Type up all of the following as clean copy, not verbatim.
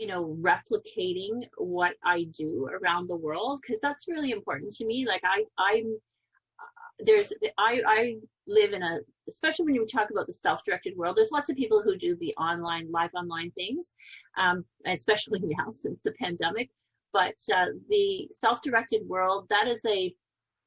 replicating what I do around the world, because that's really important to me. Like I'm there's I live in a, especially when you talk about the self-directed world, there's lots of people who do the live online things, especially now since the pandemic. But the self-directed world, that is a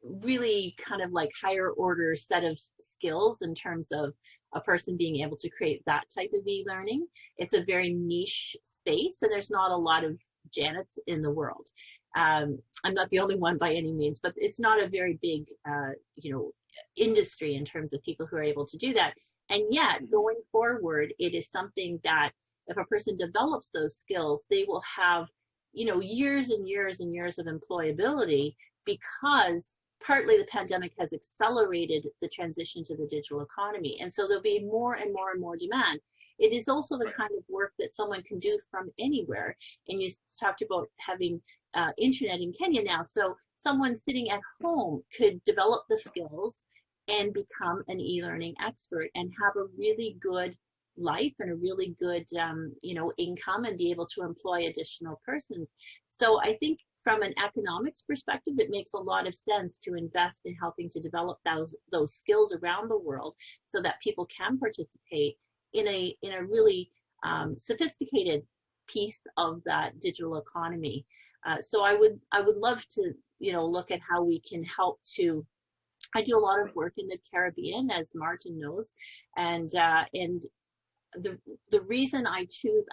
really kind of like higher order set of skills in terms of a person being able to create that type of e-learning. It's a very niche space, and there's not a lot of Janets in the world. I'm not the only one by any means, but it's not a very big, industry in terms of people who are able to do that. And yet, going forward, it is something that if a person develops those skills, they will have, years and years and years of employability, because partly the pandemic has accelerated the transition to the digital economy. And so there'll be more and more and more demand. It is also the kind of work that someone can do from anywhere. And you talked about having internet in Kenya now. So someone sitting at home could develop the skills and become an e-learning expert and have a really good life and a really good, income, and be able to employ additional persons. So I think from an economics perspective, it makes a lot of sense to invest in helping to develop those skills around the world so that people can participate in a really sophisticated piece of that digital economy. So I would love to look at how we can help to. I do a lot of work in the Caribbean, as Martin knows, and the reason I choose,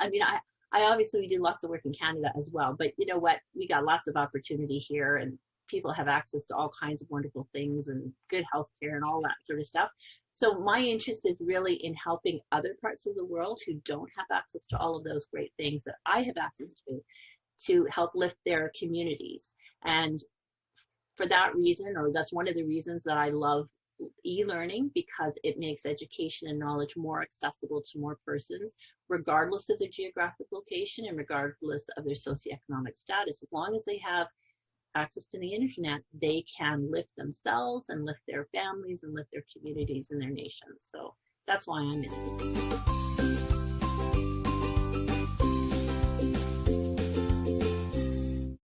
I obviously, we do lots of work in Canada as well, but you know what, we got lots of opportunity here, and people have access to all kinds of wonderful things and good healthcare and all that sort of stuff. So my interest is really in helping other parts of the world who don't have access to all of those great things that I have access to help lift their communities. And for that reason, or that's one of the reasons that I love e-learning, because it makes education and knowledge more accessible to more persons, regardless of their geographic location and regardless of their socioeconomic status. As long as they have access to the internet, they can lift themselves and lift their families and lift their communities and their nations. So that's why I'm in it.